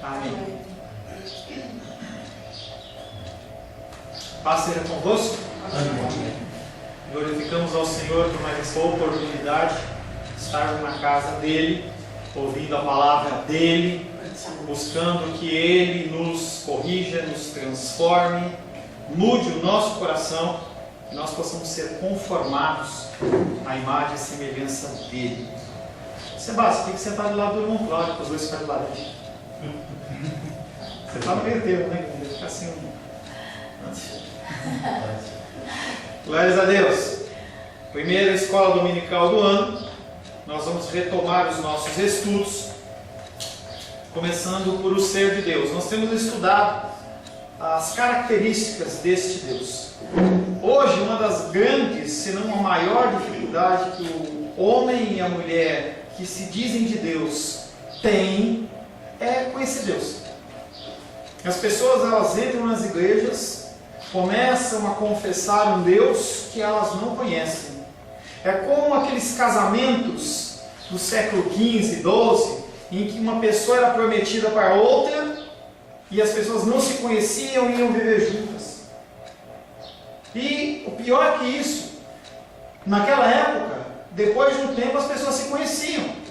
Amém. Paz seja convosco. Amém. Glorificamos ao Senhor por mais essa oportunidade de estarmos na casa dEle, ouvindo a palavra dEle, buscando que Ele nos corrija, nos transforme, mude o nosso coração, que nós possamos ser conformados à imagem e semelhança dEle. Sebastião, tem que sentar do lado do irmão Cláudio, para os dois ficarem do lado dele. Você está no meio termo, né? Fica assim. Glórias a Deus. Primeira escola dominical do ano. Nós vamos retomar os nossos estudos, começando por o ser de Deus. Nós temos estudado as características deste Deus. Hoje, uma das grandes, se não a maior dificuldade que o homem e a mulher que se dizem de Deus têm é conhecer Deus. As pessoas, elas entram nas igrejas, começam a confessar um Deus que elas não conhecem. É como aqueles casamentos do século XV, XII, em que uma pessoa era prometida para outra e as pessoas não se conheciam e iam viver juntas. E o pior é que isso, naquela época, depois de um tempo as pessoas se conheciam.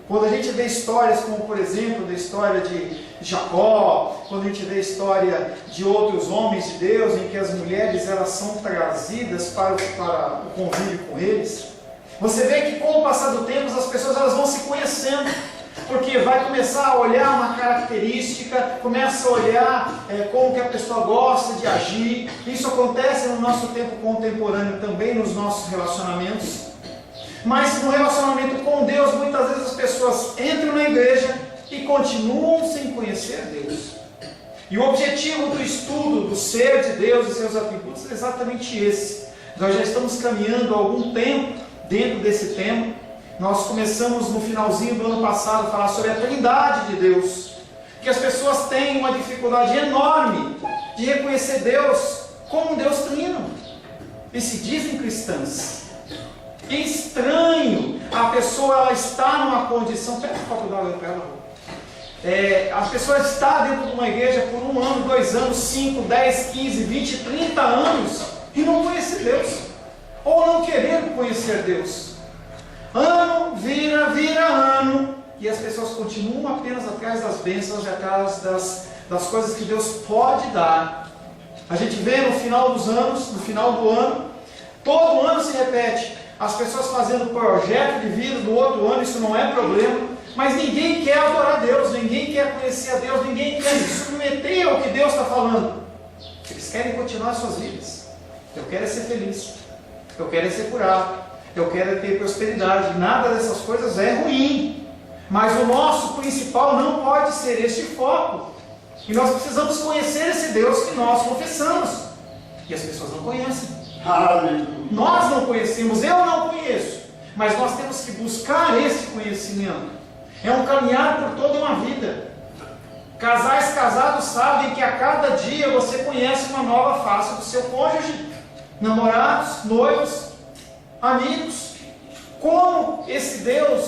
Quando a gente vê histórias como, por exemplo, da história de Jacó, quando a gente vê a história de outros homens de Deus, em que as mulheres elas são trazidas para o convívio com eles, você vê que com o passar do tempo as pessoas elas vão se conhecendo, porque vai começar a olhar uma característica, começa a olhar como que a pessoa gosta de agir. Isso acontece no nosso tempo contemporâneo também, nos nossos relacionamentos. Mas no relacionamento com Deus, muitas vezes as pessoas entram na igreja e continuam sem conhecer Deus. E o objetivo do estudo do ser de Deus e seus atributos é exatamente esse. Nós já estamos caminhando há algum tempo dentro desse tema. Nós começamos no finalzinho do ano passado a falar sobre a Trindade de Deus. Que as pessoas têm uma dificuldade enorme de reconhecer Deus como um Deus trino. E se dizem cristãs. É estranho a pessoa ela está numa condição. Pega um copo d'água para ela. A pessoa está dentro de uma igreja por 1 ano, 2 anos, 5, 10, 15, 20, 30 anos e não conhecer Deus, ou não querer conhecer Deus. Ano vira ano e as pessoas continuam apenas atrás das bênçãos e atrás das coisas que Deus pode dar. A gente vê no final dos anos, no final do ano, todo ano se repete. As pessoas fazendo projeto de vida no outro ano, isso não é problema, mas ninguém quer adorar Deus, ninguém quer conhecer a Deus, ninguém quer se submeter ao que Deus está falando. Eles querem continuar as suas vidas. Eu quero é ser feliz, eu quero é ser curado, eu quero é ter prosperidade. Nada dessas coisas é ruim, mas o nosso principal não pode ser este foco. E nós precisamos conhecer esse Deus que nós confessamos, e as pessoas não conhecem. Nós não conhecemos, eu não conheço, mas nós temos que buscar esse conhecimento. É um caminhar por toda uma vida. Casais casados sabem que a cada dia você conhece uma nova face do seu cônjuge. Namorados, noivos, amigos. Como esse Deus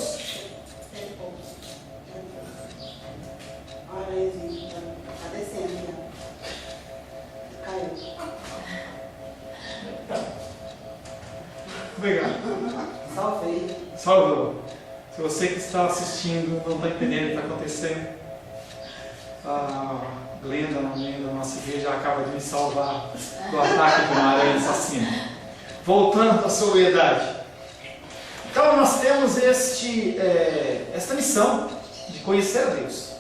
está descendo. Caiu. Obrigado. Salvei. Salvou. Se você que está assistindo não está entendendo o que está acontecendo, a Glenda, na nossa igreja, acaba de me salvar do ataque de uma aranha assassina. Voltando à sobriedade. Então nós temos esta missão de conhecer a Deus.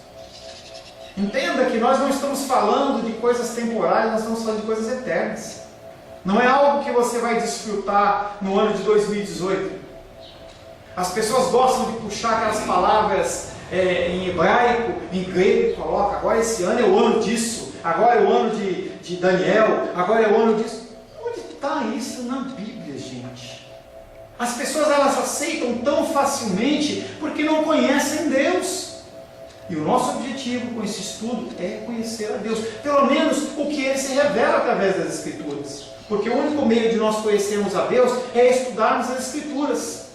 Entenda que nós não estamos falando de coisas temporais, nós estamos falando de coisas eternas. Não é algo que você vai desfrutar no ano de 2018. As pessoas gostam de puxar aquelas palavras em hebraico, em grego, coloca, agora esse ano é o ano disso, agora é o ano de Daniel, agora é o ano disso. Onde está isso na Bíblia, gente? As pessoas elas aceitam tão facilmente porque não conhecem Deus. E o nosso objetivo com esse estudo é conhecer a Deus, pelo menos o que Ele se revela através das Escrituras. Porque o único meio de nós conhecermos a Deus é estudarmos as Escrituras.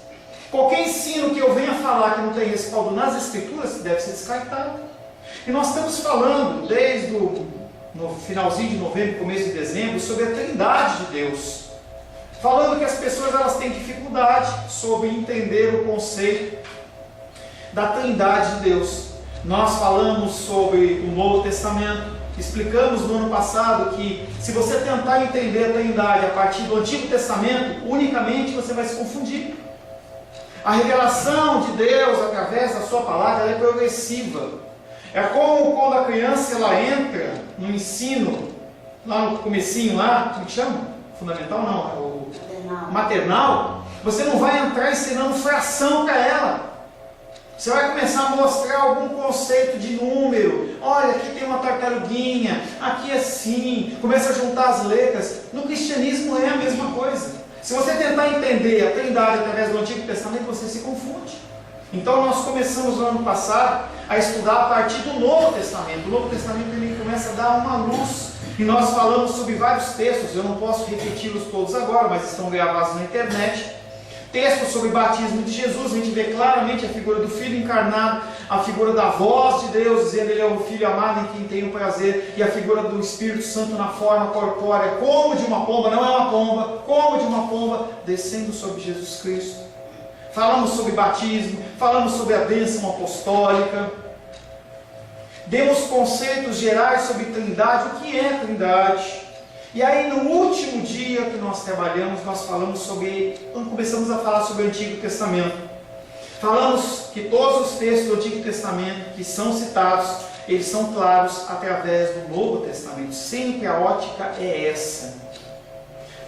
Qualquer ensino que eu venha falar que não tem respaldo nas Escrituras deve ser descartado. E nós estamos falando desde no finalzinho de novembro, começo de dezembro, sobre a Trindade de Deus. Falando que as pessoas elas têm dificuldade sobre entender o conceito da Trindade de Deus. Nós falamos sobre o Novo Testamento, explicamos no ano passado que se você tentar entender a Trindade a partir do Antigo Testamento, unicamente você vai se confundir. A revelação de Deus através da sua palavra ela é progressiva. É como quando a criança ela entra no ensino, lá no comecinho, lá, como que chama? Fundamental não, é o maternal. Você não vai entrar ensinando fração para ela. Você vai começar a mostrar algum conceito de número. Olha, aqui tem uma tartaruguinha, aqui é assim. Começa a juntar as letras. No cristianismo é a mesma coisa. Se você tentar entender a Trindade através do Antigo Testamento, você se confunde. Então nós começamos no ano passado a estudar a partir do Novo Testamento. O Novo Testamento ele começa a dar uma luz. E nós falamos sobre vários textos. Eu não posso repeti-los todos agora, mas estão gravados na internet. Textos sobre o batismo de Jesus, a gente vê claramente a figura do Filho encarnado, a figura da voz de Deus, dizendo Ele é o Filho amado em quem tem o prazer, e a figura do Espírito Santo na forma corpórea, como de uma pomba, não é uma pomba, como de uma pomba, descendo sobre Jesus Cristo. Falamos sobre batismo, falamos sobre a bênção apostólica, demos conceitos gerais sobre Trindade, o que é Trindade. E aí no último dia que nós trabalhamos, nós falamos sobre, começamos a falar sobre o Antigo Testamento. Falamos que todos os textos do Antigo Testamento que são citados, eles são claros através do Novo Testamento. Sempre a ótica é essa.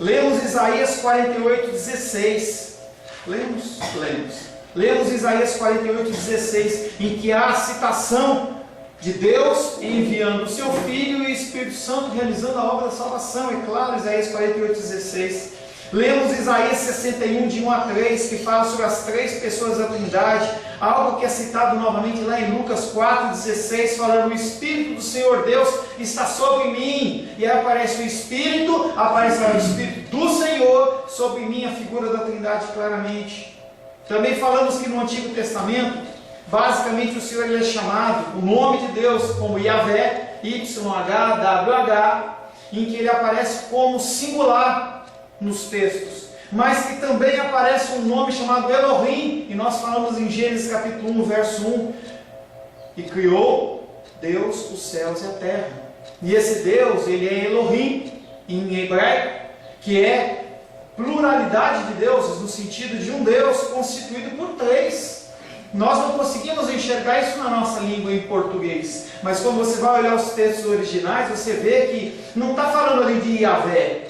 Lemos Isaías 48:16. Lemos Isaías 48:16, em que há a citação de Deus enviando o seu Filho e o Espírito Santo realizando a obra da salvação. É claro, Isaías 48:16. Lemos Isaías 61, de 1 a 3, que fala sobre as três pessoas da Trindade, algo que é citado novamente lá em Lucas 4:16, falando: o Espírito do Senhor Deus está sobre mim. E aí aparece o Espírito, aparece o Espírito do Senhor sobre mim, a figura da Trindade claramente. Também falamos que no Antigo Testamento, basicamente o Senhor ele é chamado, o nome de Deus, como Yahvé, YHWH, em que ele aparece como singular nos textos, mas que também aparece um nome chamado Elohim, e nós falamos em Gênesis capítulo 1, verso 1, e criou Deus os céus e a terra. E esse Deus, ele é Elohim, em hebraico, que é pluralidade de deuses, no sentido de um Deus constituído por três. Nós não conseguimos enxergar isso na nossa língua em português, mas quando você vai olhar os textos originais, você vê que não está falando ali de Yahvé,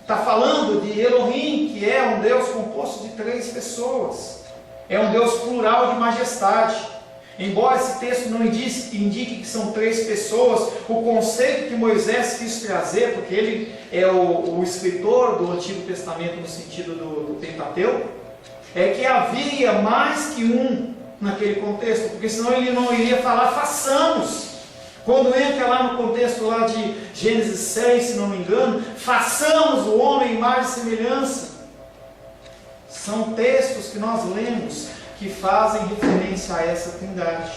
está falando de Elohim, que é um Deus composto de três pessoas, é um Deus plural de majestade. Embora esse texto não indique que são três pessoas, o conceito que Moisés quis trazer, porque ele é o escritor do Antigo Testamento no sentido do Pentateuco, é que havia mais que um naquele contexto, porque senão ele não iria falar façamos. Quando entra lá no contexto lá de Gênesis 6, se não me engano, façamos o homem em imagem e semelhança. São textos que nós lemos que fazem referência a essa Trindade.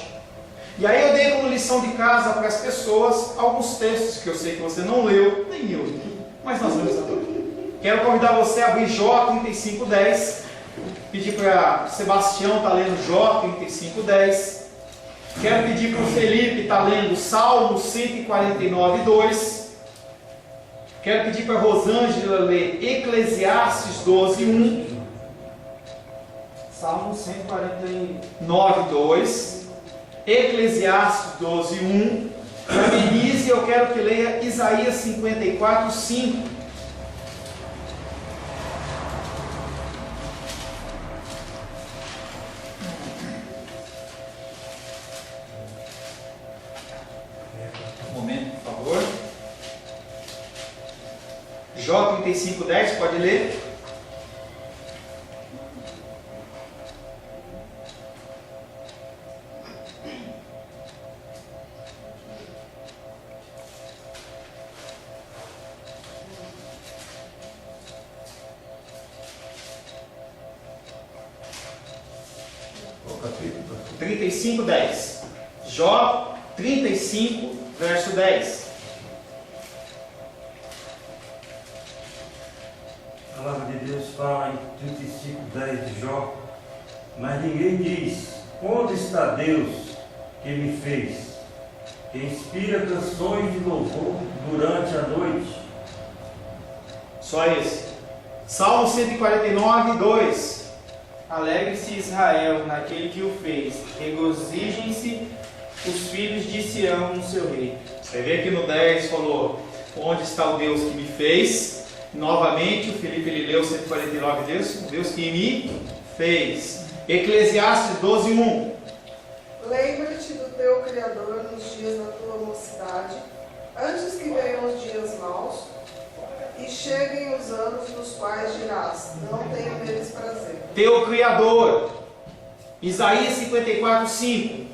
E aí eu dei como lição de casa para as pessoas alguns textos que eu sei que você não leu, nem eu li, mas nós lemos agora. Quero convidar você a abrir Jó 35:10. Pedir para Sebastião estar lendo Jó 35:10. Quero pedir para o Felipe estar lendo Salmo 149:2. Quero pedir para a Rosângela ler Eclesiastes 12:1. Salmo 149:2. Eclesiastes 12:1. Para Denise, eu quero que leia Isaías 54:5. Jó 35:10, pode ler? Qual capítulo? 35:10. Jó 35, verso 10. A palavra de Deus fala em 35:10 de Jó: mas ninguém diz, onde está Deus que me fez, que inspira canções de louvor durante a noite? Só esse. Salmo 149, 2. Alegre-se Israel naquele que o fez, regozijem-se os filhos de Sião no seu rei. Você vê que no 10 falou, onde está o Deus que me fez? Novamente, o Felipe ele leu 149, o Deus que me fez. Eclesiastes 12, 1. Lembra-te do teu Criador nos dias da tua mocidade, antes que venham os dias maus, e cheguem os anos dos quais dirás, não tenho neles prazer. Teu Criador. Isaías 54, 5.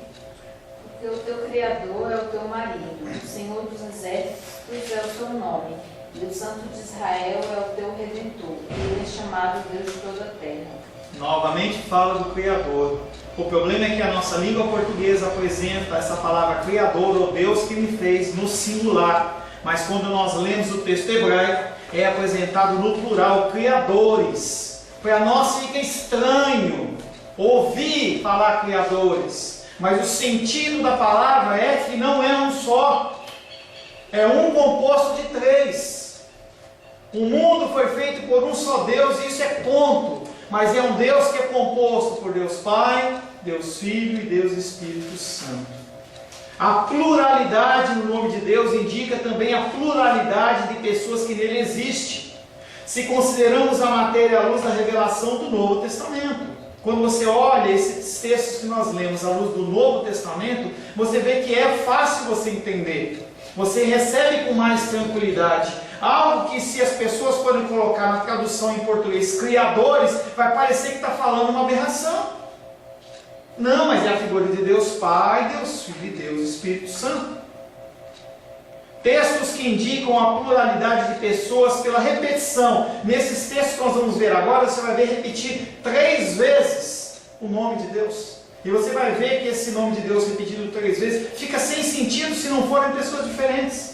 Porque o teu Criador é o teu marido, o Senhor dos Exércitos é o teu nome, e o Santo de Israel é o teu Redentor, e ele é chamado Deus de toda a terra. Novamente fala do Criador. O problema é que a nossa língua portuguesa apresenta essa palavra Criador, ou Deus que me fez, no singular. Mas quando nós lemos o texto hebraico, é apresentado no plural, criadores. Para nós fica estranho ouvir falar criadores. Mas o sentido da palavra é que não é um só. É um composto de três. O mundo foi feito por um só Deus, e isso é ponto. Mas é um Deus que é composto por Deus Pai, Deus Filho e Deus Espírito Santo. A pluralidade no nome de Deus indica também a pluralidade de pessoas que nele existe. Se consideramos a matéria à luz da revelação do Novo Testamento. Quando você olha esses textos que nós lemos à luz do Novo Testamento, você vê que é fácil você entender. Você recebe com mais tranquilidade. Algo que, se as pessoas forem colocar na tradução em português, criadores, vai parecer que está falando uma aberração. Não, mas é a figura de Deus Pai, Deus Filho e Deus Espírito Santo. Textos que indicam a pluralidade de pessoas pela repetição. Nesses textos que nós vamos ver agora, você vai ver repetir 3 vezes o nome de Deus. E você vai ver que esse nome de Deus repetido 3 vezes fica sem sentido se não forem pessoas diferentes.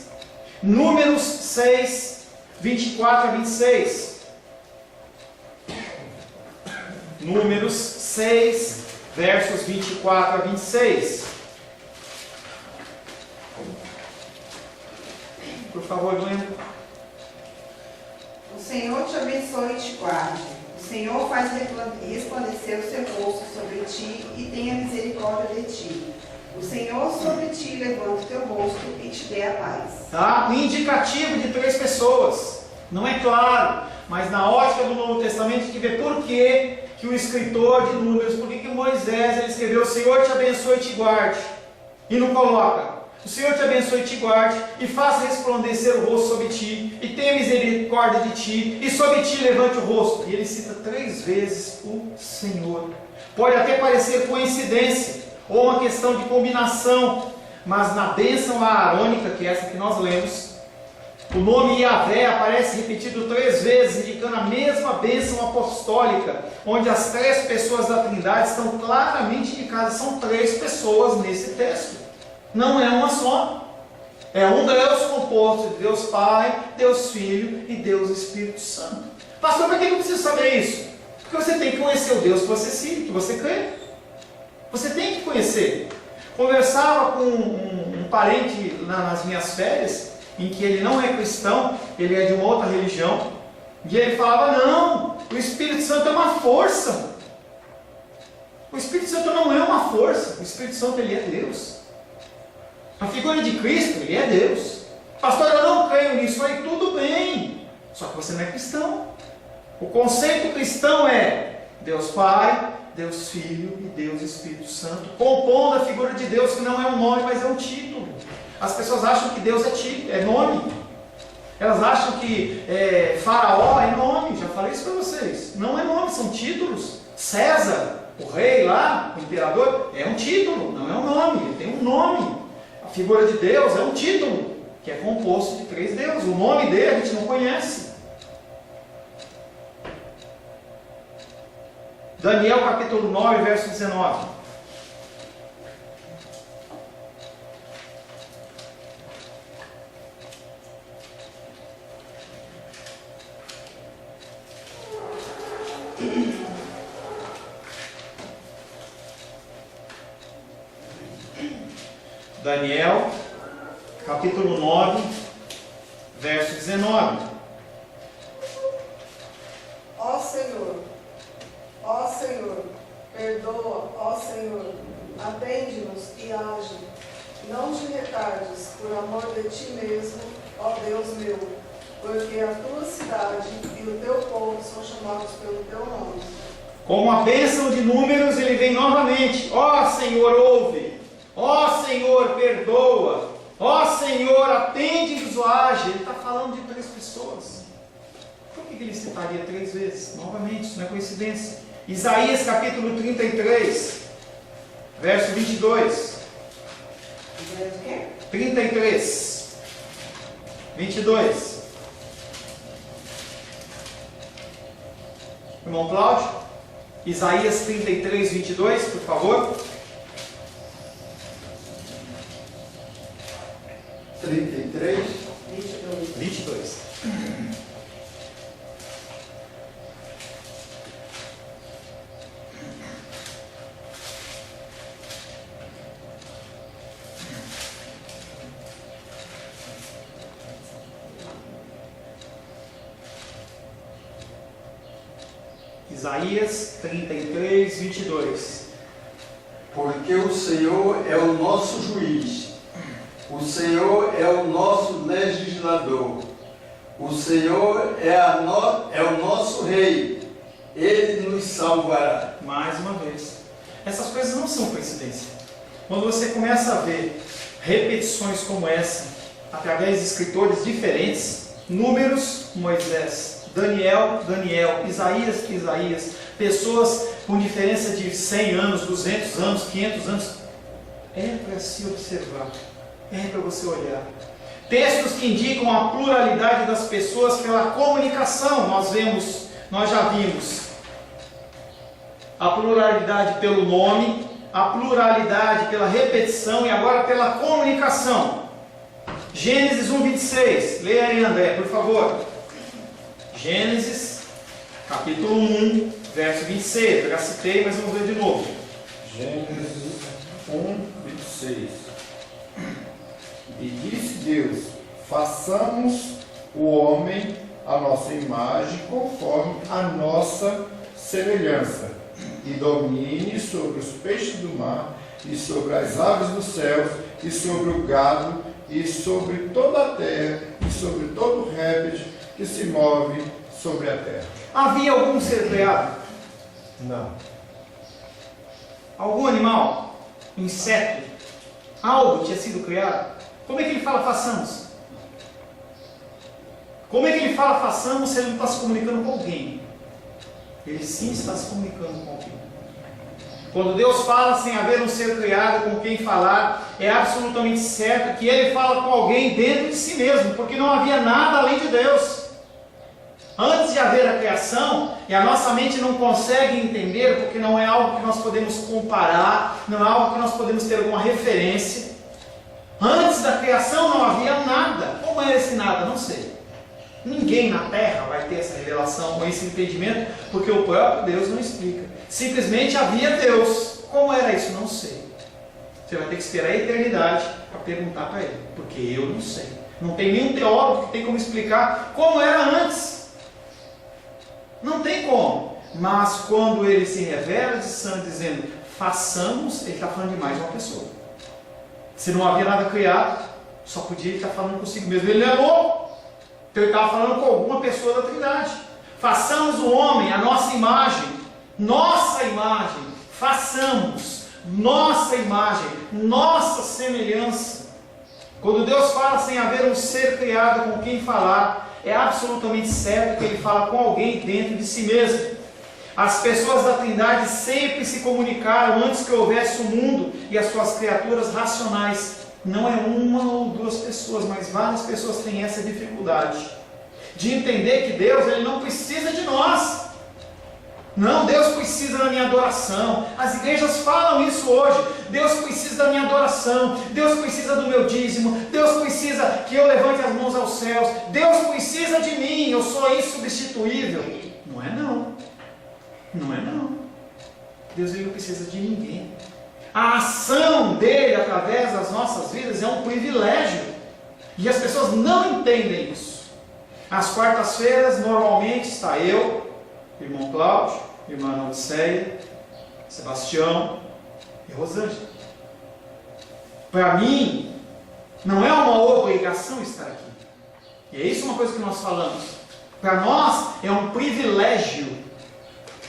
Números 6, 24 a 26. Números 6, versos 24 a 26. Por favor, Glenn. O Senhor te abençoe e te guarde. O Senhor faz resplandecer o seu rosto sobre ti e tenha misericórdia de ti. O Senhor sobre ti levanta o teu rosto e te dê a paz. Tá? Um indicativo de 3 pessoas. Não é claro, mas na ótica do Novo Testamento a gente vê por que o escritor de Números, por que Moisés ele escreveu: o Senhor te abençoe e te guarde. E não coloca: o Senhor te abençoe e te guarde, e faça resplandecer o rosto sobre ti, e tenha misericórdia de ti, e sobre ti levante o rosto. E ele cita 3 vezes o Senhor. Pode até parecer coincidência, ou uma questão de combinação, mas na bênção aarônica, que é essa que nós lemos, o nome Yahvé aparece repetido 3 vezes, indicando a mesma bênção apostólica, onde as 3 pessoas da Trindade estão claramente indicadas. São 3 pessoas nesse texto, não é uma só. É um Deus composto de Deus Pai, Deus Filho e Deus Espírito Santo. Pastor, por que eu preciso saber isso? Porque você tem que conhecer o Deus que você cita, que você crê. Você tem que conhecer. Conversava com um parente nas minhas férias, em que ele não é cristão, ele é de uma outra religião, e ele falava: não, o Espírito Santo é uma força. O Espírito Santo não é uma força, o Espírito Santo ele é Deus. A figura de Cristo, ele é Deus. Pastor, eu não creio nisso. Aí tudo bem, só que você não é cristão. O conceito cristão é Deus Pai, Deus Filho e Deus Espírito Santo, compondo a figura de Deus, que não é um nome, mas é um título. As pessoas acham que Deus é nome. Elas acham que Faraó é nome. Já falei isso para vocês. Não é nome, são títulos. César, o rei lá, o imperador, é um título, não é um nome. Ele tem um nome. A figura de Deus é um título, que é composto de 3 deuses. O nome dele a gente não conhece. Daniel capítulo 9, verso 19. Daniel, capítulo 9, verso 19. Ó Senhor, perdoa, ó Senhor, atende-nos e age. Não te retardes, por amor de ti mesmo, ó Deus meu, porque a tua cidade e o teu povo são chamados pelo teu nome. Com a bênção de números, ele vem novamente. Ó Senhor, ouve. Ó Senhor, perdoa. Ó Senhor, atende-nos ou age. Ele está falando de 3 pessoas. Por que ele citaria 3 vezes? Novamente, isso não é coincidência. Isaías capítulo 33, verso 22. 33, 22. Irmão Cláudio, Isaías 33, 22, por favor. 33, 22. Isaías 33, 22. porque o Senhor é o nosso juiz, o Senhor é o nosso legislador, o Senhor é o nosso rei, Ele nos salvará. Mais uma vez, essas coisas não são coincidência. Quando você começa a ver repetições como essa, através de escritores diferentes, Números, Moisés, Daniel, Isaías, pessoas com diferença de 100 anos, 200 anos, 500 anos, é para se observar, é para você olhar. Textos que indicam a pluralidade das pessoas pela comunicação, nós já vimos a pluralidade pelo nome, a pluralidade pela repetição e agora pela comunicação. Gênesis 1:26, leia aí, André, por favor. Gênesis, capítulo 1, verso 26. Eu já citei, mas vamos ver de novo. Gênesis 1:26. E disse Deus: façamos o homem à nossa imagem, conforme a nossa semelhança, e domine sobre os peixes do mar, e sobre as aves dos céus, e sobre o gado, e sobre toda a terra, e sobre todo réptil que se move sobre a terra. Havia algum ser criado? Não. Algum animal? Inseto? Algo tinha sido criado? Como é que ele fala façamos? Como é que ele fala façamos se ele não está se comunicando com alguém? Ele sim está se comunicando com alguém. Quando Deus fala sem haver um ser criado com quem falar, é absolutamente certo que Ele fala com alguém dentro de si mesmo, porque não havia nada além de Deus. Antes de haver a criação, e a nossa mente não consegue entender, porque não é algo que nós podemos comparar, não é algo que nós podemos ter alguma referência. Antes da criação não havia nada. Como é esse nada? Não sei. Ninguém na Terra vai ter essa revelação, esse entendimento, porque o próprio Deus não explica. Simplesmente havia Deus. Como era isso? Não sei. Você vai ter que esperar a eternidade para perguntar para Ele, porque eu não sei. Não tem nenhum teólogo que tem como explicar como era antes. Não tem como. Mas quando Ele se revela dizendo façamos, Ele está falando de mais uma pessoa. Se não havia nada criado, só podia Ele estar falando consigo mesmo. Ele não é louco. Então Ele estava falando com alguma pessoa da Trindade. Façamos o homem a nossa imagem. Nossa imagem, façamos, nossa imagem, nossa semelhança. Quando Deus fala sem haver um ser criado com quem falar, é absolutamente certo que Ele fala com alguém dentro de si mesmo. As pessoas da Trindade sempre se comunicaram antes que houvesse o mundo e as suas criaturas racionais. Não é uma ou duas pessoas, mas várias pessoas têm essa dificuldade de entender que Deus Ele não precisa de nós. Não, Deus precisa da minha adoração. As igrejas falam isso hoje. Deus precisa da minha adoração. Deus precisa do meu dízimo. Deus precisa que eu levante as mãos aos céus. Deus precisa de mim. Eu sou insubstituível. Não é não. Não é não. Deus ele não precisa de ninguém. A ação dele através das nossas vidas é um privilégio. E as pessoas não entendem isso. Às quartas-feiras, normalmente está eu, irmão Cláudio, irmã Odisseia, Sebastião e Rosângela. Para mim, não é uma obrigação estar aqui. E é isso uma coisa que nós falamos. Para nós é um privilégio.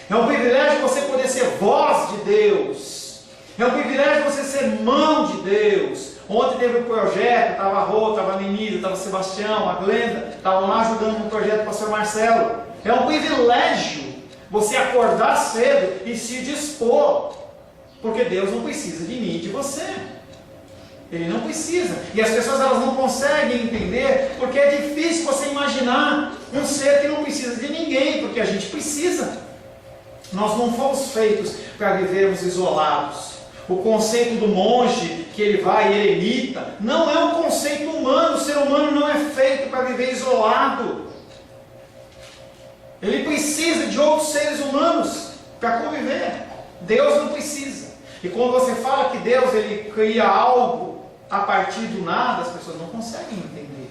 É um privilégio você poder ser voz de Deus. É um privilégio você ser mão de Deus. Ontem teve um projeto, estava a Rô, estava a Menina, estava o Sebastião, a Glenda, estavam lá ajudando no projeto do pastor Marcelo. É um privilégio você acordar cedo e se dispor. Porque Deus não precisa de mim e de você. Ele não precisa. E as pessoas elas não conseguem entender, porque é difícil você imaginar um ser que não precisa de ninguém, porque a gente precisa. Nós não fomos feitos para vivermos isolados. O conceito do monge, que ele vai e eremita, não é um conceito humano. O ser humano não é feito para viver isolado. Ele precisa de outros seres humanos para conviver. Deus não precisa. E quando você fala que Deus ele cria algo a partir do nada, as pessoas não conseguem entender.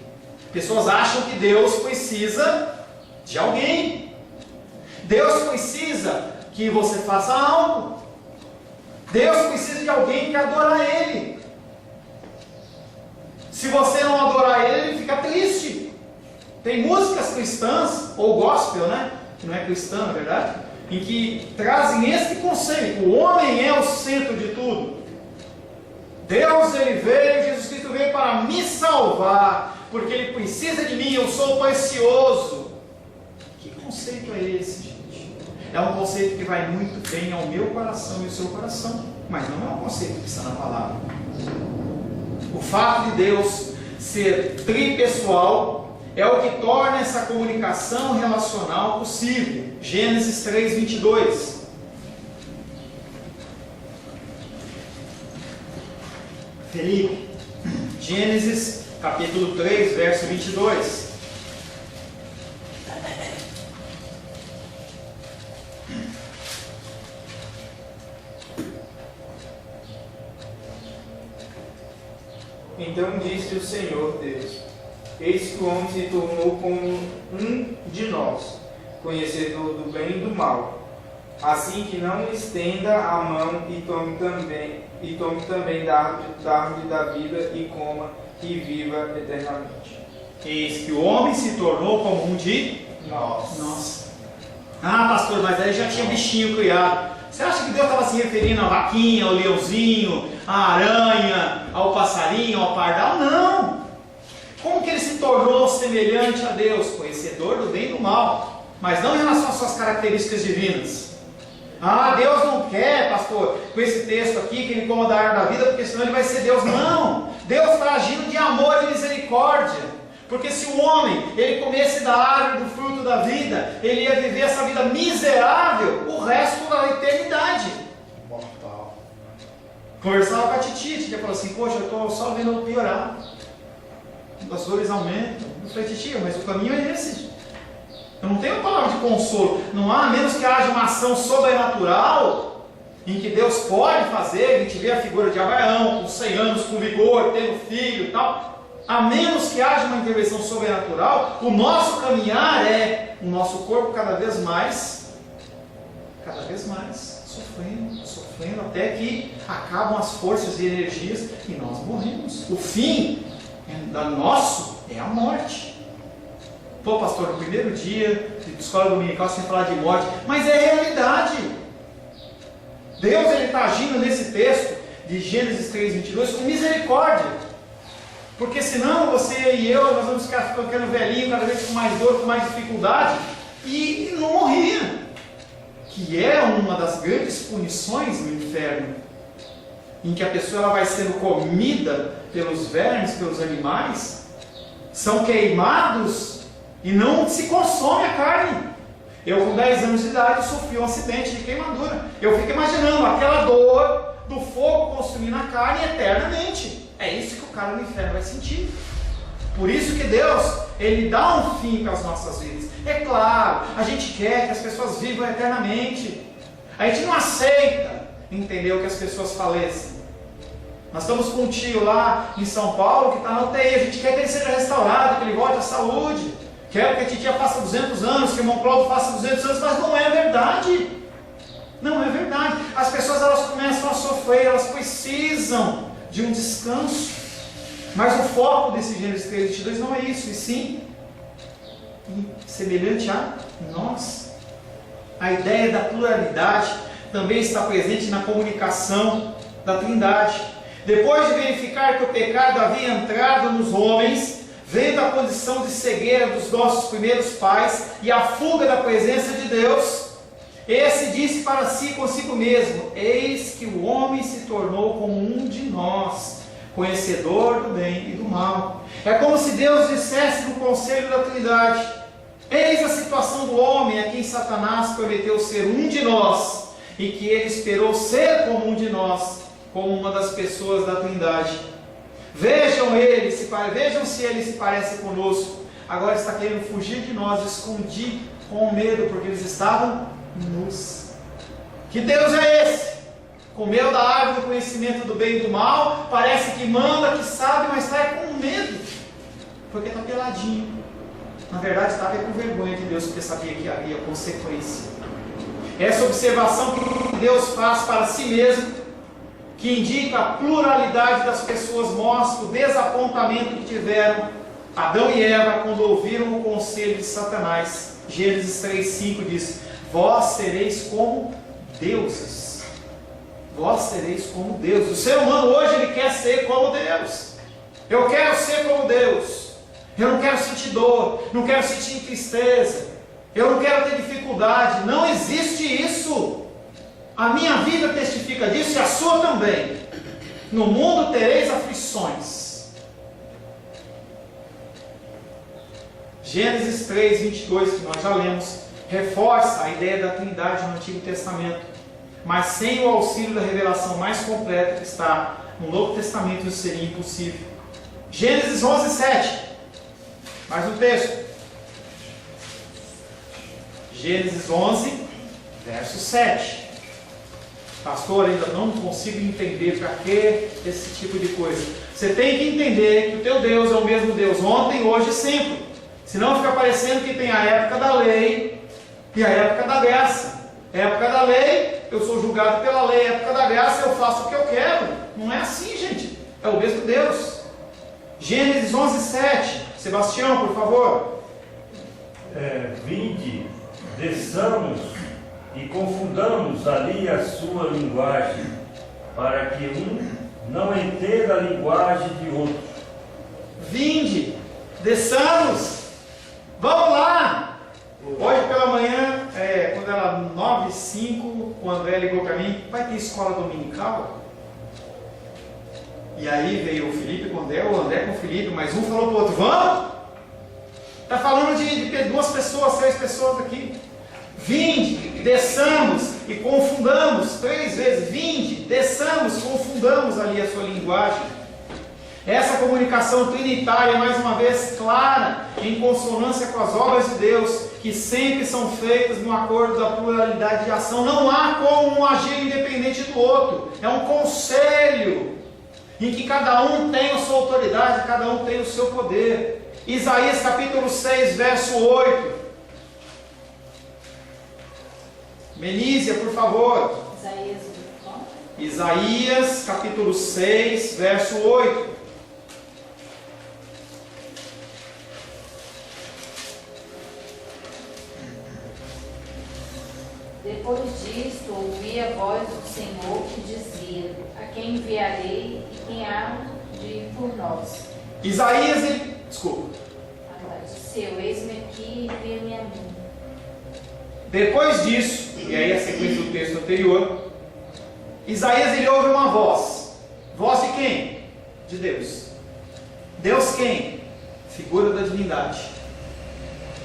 Pessoas acham que Deus precisa de alguém. Deus precisa que você faça algo. Deus precisa de alguém que adorar Ele. Se você não adorar Ele, Ele fica triste. Tem músicas cristãs, ou gospel, né? Que não é cristã, na verdade, em que trazem esse conceito. O homem é o centro de tudo. Deus, Ele veio, Jesus Cristo veio para me salvar, porque Ele precisa de mim, eu sou precioso. Que conceito é esse, gente? É um conceito que vai muito bem ao meu coração e ao seu coração, mas não é um conceito que está na palavra. O fato de Deus ser tripessoal é o que torna essa comunicação relacional possível. Gênesis 3:22. Felipe, Gênesis capítulo 3, verso 22. Então disse o Senhor Deus: Eis que o homem se tornou como um de nós, conhecedor do bem e do mal. Assim que não estenda a mão e tome também da árvore da vida e coma e viva eternamente. Eis que o homem se tornou como um de nós. Ah, pastor, mas aí já tinha bichinho criado. Você acha que Deus estava se referindo à vaquinha, ao leãozinho, à aranha, ao passarinho, ao pardal? Não! Como que ele se tornou semelhante a Deus? Conhecedor do bem e do mal, mas não em relação às suas características divinas. Ah, Deus não quer, pastor, com esse texto aqui, que ele coma da árvore da vida, porque senão ele vai ser Deus. Não! Deus está agindo de amor e misericórdia. Porque se o homem, ele comesse da árvore do fruto da vida, ele ia viver essa vida miserável o resto da eternidade. Mortal. Conversava com a Titi falou assim: poxa, eu estou só vendo piorar. As dores aumentam. Eu falei: Titi, mas o caminho é esse. Eu não tenho palavra de consolo. Não há, a menos que haja uma ação sobrenatural, em que Deus pode fazer. A gente vê a figura de Abraão, com 100 anos, com vigor, tendo filho e tal. A menos que haja uma intervenção sobrenatural, o nosso caminhar é o nosso corpo cada vez mais sofrendo, até que acabam as forças e energias e nós morremos. O fim nosso é a morte. Pô, pastor, no primeiro dia de escola dominical sem falar de morte, mas é realidade. Deus está agindo nesse texto de Gênesis 3:22 com misericórdia. Porque senão você e eu, nós vamos ficar ficando velhinho, cada vez com mais dor, com mais dificuldade, e não morria. Que é uma das grandes punições no inferno, em que a pessoa ela vai sendo comida pelos vermes, pelos animais, são queimados e não se consome a carne. Eu com 10 anos de idade sofri um acidente de queimadura. Eu fico imaginando aquela dor do fogo consumindo a carne eternamente. É isso que o cara no inferno vai sentir. Por isso que Deus, Ele dá um fim para as nossas vidas. É claro, a gente quer que as pessoas vivam eternamente. A gente não aceita, entendeu, que as pessoas faleçam. Nós estamos com um tio lá em São Paulo que está na UTI. A gente quer que ele seja restaurado, que ele volte à saúde. Quer que a titia faça 200 anos, que o irmão Cláudio faça 200 anos, mas não é verdade. Não é verdade. As pessoas, elas começam a sofrer, elas precisam de um descanso. Mas o foco desse Gênesis 3:22 não é isso, e sim semelhante a nós. A ideia da pluralidade também está presente na comunicação da Trindade. Depois de verificar que o pecado havia entrado nos homens, vendo a condição de cegueira dos nossos primeiros pais e a fuga da presença de Deus, esse disse para si consigo mesmo: eis que o homem se tornou como um de nós, conhecedor do bem e do mal. É como se Deus dissesse no conselho da Trindade: eis a situação do homem a quem Satanás prometeu ser um de nós, e que ele esperou ser como um de nós, como uma das pessoas da Trindade. Vejam se ele se parece conosco. Agora está querendo fugir de nós, escondido, com medo, porque eles estavam nus. Que Deus é esse? Comeu da árvore do conhecimento do bem e do mal, parece que manda, que sabe, mas está com medo, porque está peladinho. Na verdade estava com vergonha de Deus, porque sabia que havia consequência. Essa observação que Deus faz para si mesmo, que indica a pluralidade das pessoas, mostra o desapontamento que tiveram Adão e Eva quando ouviram o conselho de Satanás. Gênesis 3:5 diz: vós sereis como deuses. Vós sereis como deuses. O ser humano hoje ele quer ser como Deus. Eu quero ser como Deus. Eu não quero sentir dor, não quero sentir tristeza, eu não quero ter dificuldade. Não existe isso. A minha vida testifica disso e a sua também. No mundo tereis aflições. Gênesis 3:22, que nós já lemos, reforça a ideia da Trindade no Antigo Testamento, mas sem o auxílio da revelação mais completa que está no Novo Testamento, isso seria impossível. Gênesis 11:7, mais um texto. Gênesis 11, verso 7. Pastor, ainda não consigo entender para que esse tipo de coisa. Você tem que entender que o teu Deus é o mesmo Deus ontem, hoje e sempre. Senão fica parecendo que tem a época da lei e a época da graça. Época da lei, eu sou julgado pela lei. Época da graça, eu faço o que eu quero. Não é assim, gente. É o mesmo Deus. Gênesis 11:7. Sebastião, por favor. Vinde, desçamos e confundamos ali a sua linguagem, para que um não entenda a linguagem de outro. Vinde, desçamos, vamos lá. Hoje pela manhã, quando era 9h05, o André ligou para mim: vai ter escola dominical? E aí veio o Felipe com o André com o Felipe, mas um falou para o outro: vamos? Está falando de 2 pessoas, 3 pessoas aqui. Vinde, desçamos e confundamos 3 vezes. Vinde, desçamos, confundamos ali a sua linguagem. Essa comunicação trinitária, mais uma vez, clara, em consonância com as obras de Deus, que sempre são feitas no acordo da pluralidade de ação. Não há como um agir independente do outro. É um conselho em que cada um tem a sua autoridade, cada um tem o seu poder. Isaías capítulo 6, verso 8. Menísia, por favor. Isaías capítulo 6, verso 8. Depois disto, ouvi a voz do Senhor que dizia: a quem enviarei e quem há de ir por nós? Isaías, desculpa. Disse eu: eis-me aqui, envia-me a mim. Depois disso, e aí a sequência do texto anterior, Isaías ele ouve uma voz. Voz de quem? De Deus. Deus quem? Figura da divindade.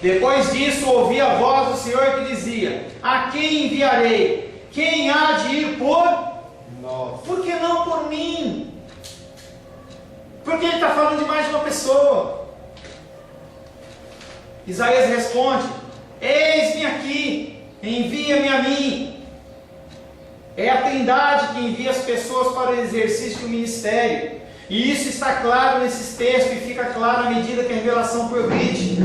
Depois disso, ouvi a voz do Senhor que dizia: a quem enviarei? Quem há de ir por nós? Por que não por mim? Porque ele está falando de mais de uma pessoa. Isaías responde: eis-me aqui, envia-me a mim. É a Trindade que envia as pessoas para o exercício do ministério. E isso está claro nesses textos e fica claro à medida que a revelação progride.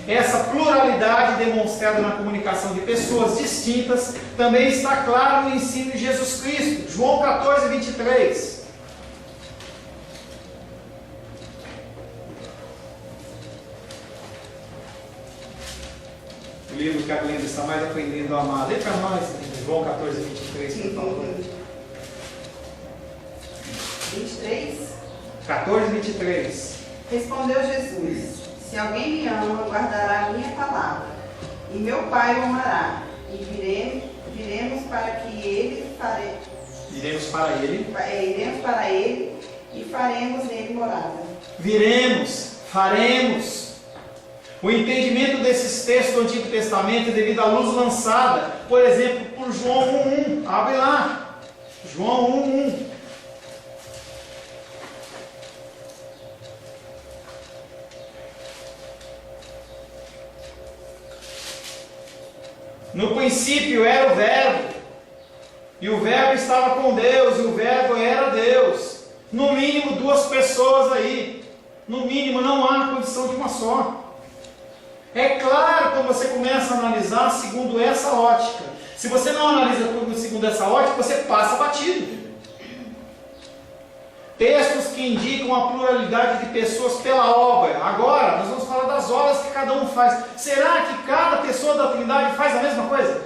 Essa pluralidade demonstrada na comunicação de pessoas distintas também está claro no ensino de Jesus Cristo. João 14, 23. O livro que a Glenda está mais aprendendo a amar. Lê para nós, João 14, 23, por favor. 23. 14, 23. Respondeu Jesus: se alguém me ama, guardará a minha palavra, e meu Pai o amará, e viremos para ele e faremos nele morada. Faremos. O entendimento desses textos do Antigo Testamento é devido à luz lançada, por exemplo, por João 1:1. Abre lá. João 1:1. No princípio era o Verbo, e o Verbo estava com Deus, e o Verbo era Deus. No mínimo duas pessoas aí. No mínimo não há condição de uma só. É claro quando você começa a analisar segundo essa ótica. Se você não analisa tudo segundo essa ótica, você passa batido. Textos que indicam a pluralidade de pessoas pela obra. Agora, nós vamos falar das obras que cada um faz. Será que cada pessoa da Trindade faz a mesma coisa?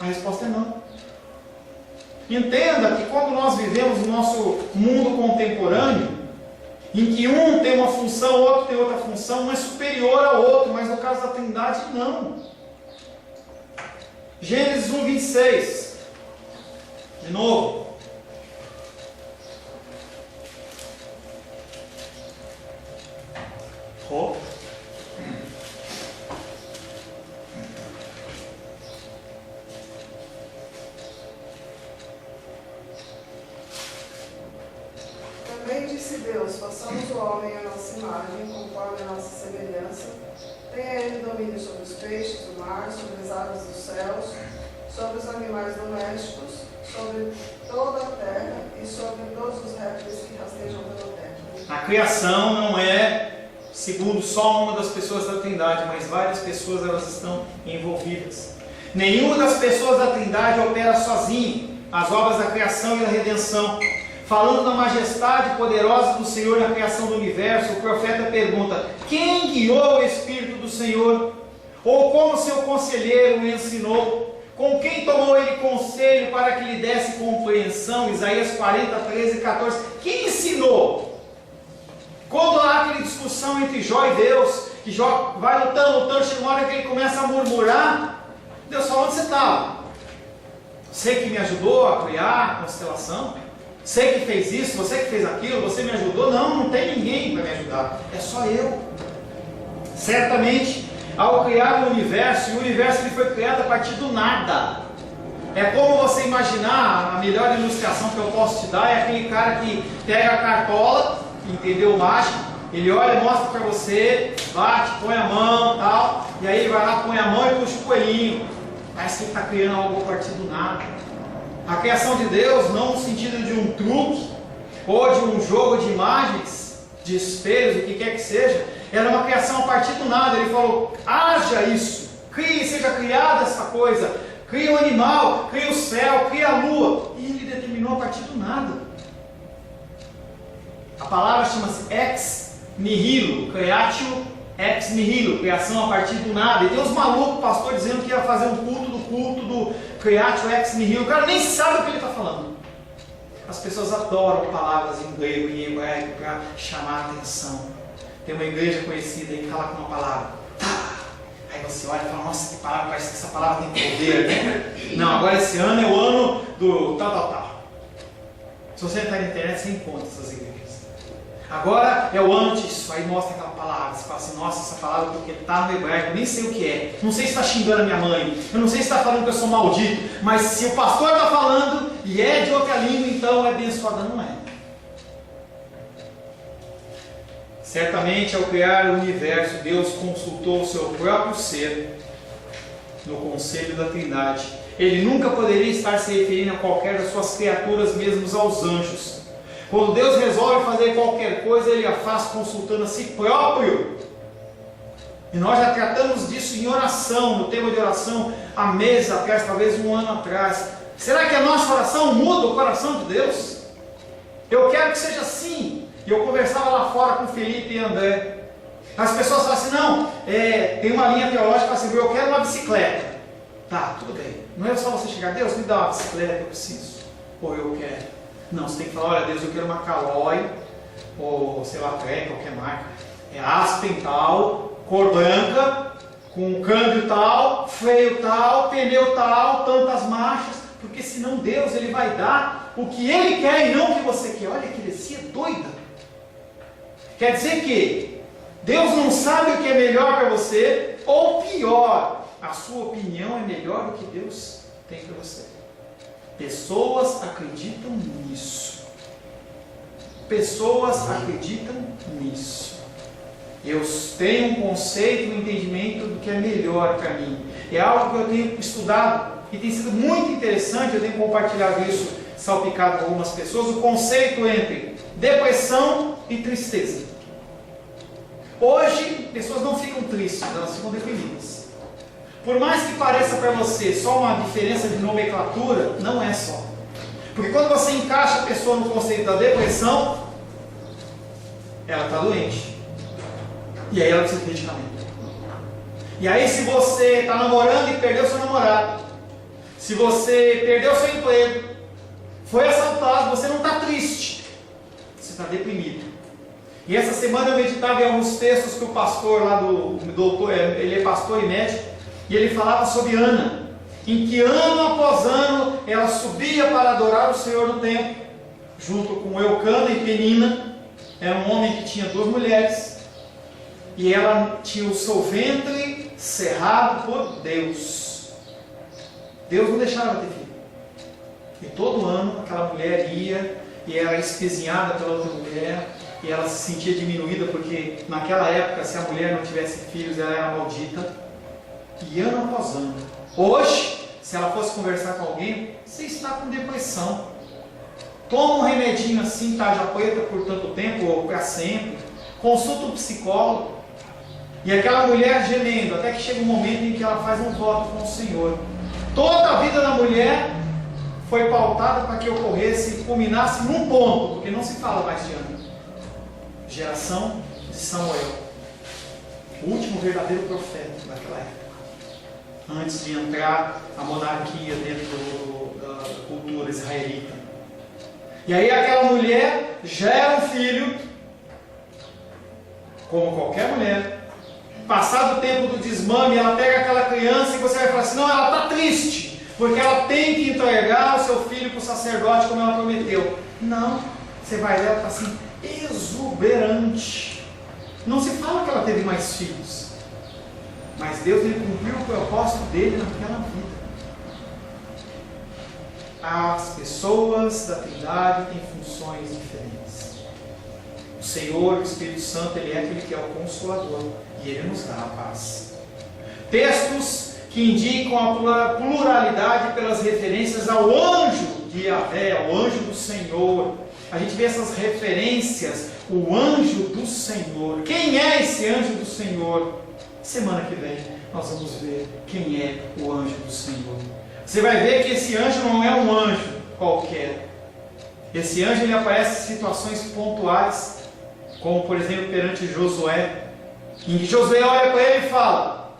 A resposta é não. Entenda que quando nós vivemos no nosso mundo contemporâneo, em que um tem uma função, o outro tem outra função, um é superior ao outro, mas no caso da Trindade, não. Gênesis 1:26. De novo. Oh. Também disse Deus: façamos o homem à nossa imagem, conforme a nossa semelhança. Tenha ele domínio sobre os peixes do mar, sobre as aves dos céus, sobre os animais domésticos, sobre toda a terra e sobre todos os répteis que rastejam pela terra. A criação não é segundo só uma das pessoas da Trindade, mas várias pessoas elas estão envolvidas. Nenhuma das pessoas da Trindade opera sozinha as obras da criação e da redenção. Falando da majestade poderosa do Senhor na criação do universo, o profeta pergunta: quem guiou o Espírito do Senhor? Ou como seu conselheiro o ensinou? Com quem tomou ele conselho para que lhe desse compreensão? Isaías 40, 13 e 14. Quem ensinou? Quando há aquela discussão entre Jó e Deus, que Jó vai lutando, chega uma hora que ele começa a murmurar, Deus fala: onde você estava? Você que me ajudou a criar a constelação? Você que fez isso, você que fez aquilo, você me ajudou? Não tem ninguém para me ajudar, é só eu. Certamente, ao criar o universo ele foi criado a partir do nada. É como você imaginar, a melhor ilustração que eu posso te dar é aquele cara que pega a cartola, entendeu, o mágico, ele olha, mostra para você, bate, põe a mão, tal, e aí ele vai lá, põe a mão e puxa o coelhinho. Parece que ele está criando algo a partir do nada. A criação de Deus, não no sentido de um truque, ou de um jogo de imagens, de espelhos, o que quer que seja, era uma criação a partir do nada. Ele falou: haja isso, crie, seja criada essa coisa, crie o animal, crie o céu, crie a lua, e ele determinou a partir do nada. A palavra chama-se ex nihilo, creatio ex nihilo, criação a partir do nada. E tem uns malucos, pastor, dizendo que ia fazer um culto do creatio ex nihilo. O cara nem sabe o que ele está falando. As pessoas adoram palavras em grego e em hebraico para chamar a atenção. Tem uma igreja conhecida aí que fala com uma palavra. Aí você olha e fala: nossa, que palavra, parece que essa palavra tem poder, né? Não, agora esse ano é o ano do tal. Se você entrar na internet, você encontra essas igrejas. Agora é o ano disso, aí mostra aquela palavra, você fala assim: nossa, essa palavra porque está no hebraico, eu nem sei o que é, não sei se está xingando a minha mãe, eu não sei se está falando que eu sou maldito, mas se o pastor está falando e é de outra língua, então é abençoada. Não é. Certamente, ao criar o universo, Deus consultou o seu próprio ser no conselho da Trindade. Ele nunca poderia estar se referindo a qualquer das suas criaturas, mesmo aos anjos. Quando Deus resolve fazer qualquer coisa, Ele a faz consultando a si próprio. E nós já tratamos disso em oração, no tema de oração, há meses atrás, talvez um ano atrás. Será que a nossa oração muda o coração de Deus? Eu quero que seja assim. E eu conversava lá fora com Felipe e André. As pessoas falam assim, não, tem uma linha teológica assim, eu quero uma bicicleta. Tá, tudo bem. Não é só você chegar, Deus, me dá uma bicicleta, eu preciso. Ou eu quero. Não, você tem que falar, olha Deus, eu quero uma Caloi, ou sei lá, Trek, qualquer marca. Aspen tal, cor branca, com câmbio tal, freio tal, pneu tal, tantas marchas. Porque senão Deus, Ele vai dar o que Ele quer e não o que você quer. Olha que heresia doida. Quer dizer que Deus não sabe o que é melhor para você, ou pior, a sua opinião é melhor do que Deus tem para você. Pessoas acreditam nisso. Pessoas acreditam nisso. Eu tenho um conceito, um entendimento do que é melhor para mim. É algo que eu tenho estudado e tem sido muito interessante. Eu tenho compartilhado isso, salpicado com algumas pessoas, o conceito entre depressão e tristeza. Hoje, pessoas não ficam tristes, elas ficam deprimidas. Por mais que pareça para você só uma diferença de nomenclatura, não é só. Porque quando você encaixa a pessoa no conceito da depressão, ela está doente. E aí ela precisa de medicamento. E aí se você está namorando e perdeu seu namorado, se você perdeu seu emprego, foi assaltado, você não está triste, você está deprimido. E essa semana eu meditava em alguns textos que o pastor lá do doutor, ele é pastor e médico, e ele falava sobre Ana, em que ano após ano ela subia para adorar o Senhor no templo, junto com Eucana e Penina. Era um homem que tinha 2 mulheres, e ela tinha o seu ventre cerrado por Deus. Deus não deixava ela ter filho. E todo ano aquela mulher ia e era espezinhada pela outra mulher, e ela se sentia diminuída, porque naquela época, se a mulher não tivesse filhos, ela era maldita. E ano após ano. Hoje, se ela fosse conversar com alguém, você está com depressão. Toma um remedinho assim, tarja preta por tanto tempo, ou para sempre. Consulta um psicólogo. E aquela mulher gemendo, até que chega um momento em que ela faz um voto com o Senhor. Toda a vida da mulher foi pautada para que ocorresse e culminasse num ponto, porque não se fala mais de Ana. Geração de Samuel, o último verdadeiro profeta daquela época, antes de entrar a monarquia dentro da cultura israelita. E aí aquela mulher gera um filho, como qualquer mulher. Passado o tempo do desmame, ela pega aquela criança e você vai falar assim, não, ela está triste, porque ela tem que entregar o seu filho para o sacerdote como ela prometeu. Não, você vai ver, ela está assim, exuberante. Não se fala que ela teve mais filhos, mas Deus, ele cumpriu o propósito dele naquela vida. As pessoas da Trindade têm funções diferentes. O Senhor, o Espírito Santo, ele é aquele que é o Consolador, e ele nos dá a paz. Textos que indicam a pluralidade pelas referências ao anjo de Yahvé, ao anjo do Senhor. A gente vê essas referências, o anjo do Senhor. Quem é esse anjo do Senhor? Semana que vem nós vamos ver quem é o anjo do Senhor. Você vai ver que esse anjo não é um anjo qualquer. Esse anjo, ele aparece em situações pontuais, como por exemplo perante Josué, em que Josué olha para ele e fala,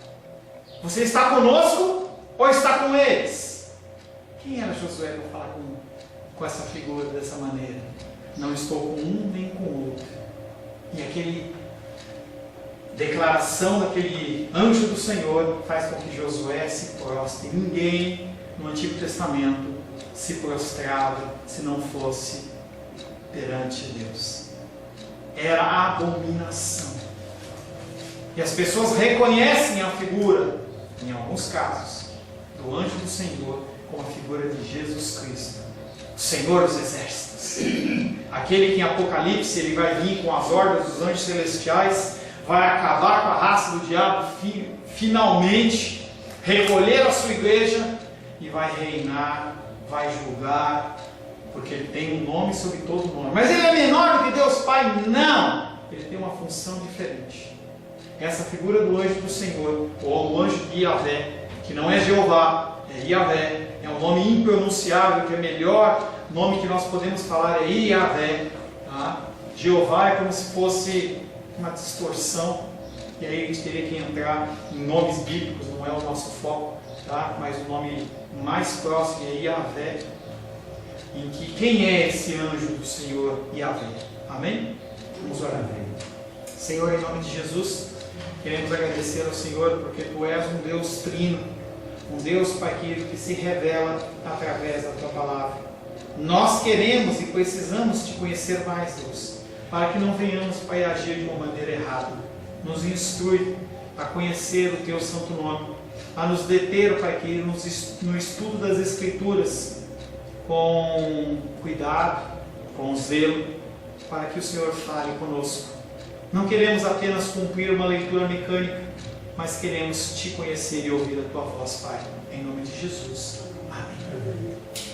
você está conosco ou está com eles? Quem era Josué para falar com essa figura dessa maneira? Não estou com um nem com o outro. E aquele declaração daquele anjo do Senhor faz com que Josué se prostre. Ninguém no Antigo Testamento se prostrava se não fosse perante Deus. Era abominação. E as pessoas reconhecem a figura, em alguns casos, do anjo do Senhor como a figura de Jesus Cristo. o Senhor dos Exércitos. Aquele que em Apocalipse ele vai vir com as hordas dos anjos celestiais, vai acabar com a raça do diabo, finalmente recolher a sua igreja e vai reinar, vai julgar, porque ele tem um nome sobre todo nome. Mas ele é menor do que Deus Pai? Não! Ele tem uma função diferente. Essa figura do anjo do Senhor, ou o anjo de Yahvé, que não é Jeová, é Yahvé, é um nome impronunciável, que é melhor nome que nós podemos falar é Yahvé. Tá? Jeová é como se fosse uma distorção, e aí a gente teria que entrar em nomes bíblicos, não é o nosso foco, tá? Mas o nome mais próximo é Yahvé, em que quem é esse anjo do Senhor Yahvé? Amém? Vamos orar. Senhor, em nome de Jesus, queremos agradecer ao Senhor porque Tu és um Deus trino, um Deus, Pai querido, que se revela através da Tua palavra. Nós queremos e precisamos Te conhecer mais, Deus, para que não venhamos, Pai, agir de uma maneira errada. Nos instrui a conhecer o Teu santo nome, a nos deter, Pai querido, no estudo das Escrituras, com cuidado, com zelo, para que o Senhor fale conosco. Não queremos apenas cumprir uma leitura mecânica, mas queremos Te conhecer e ouvir a Tua voz, Pai. Em nome de Jesus. Amém.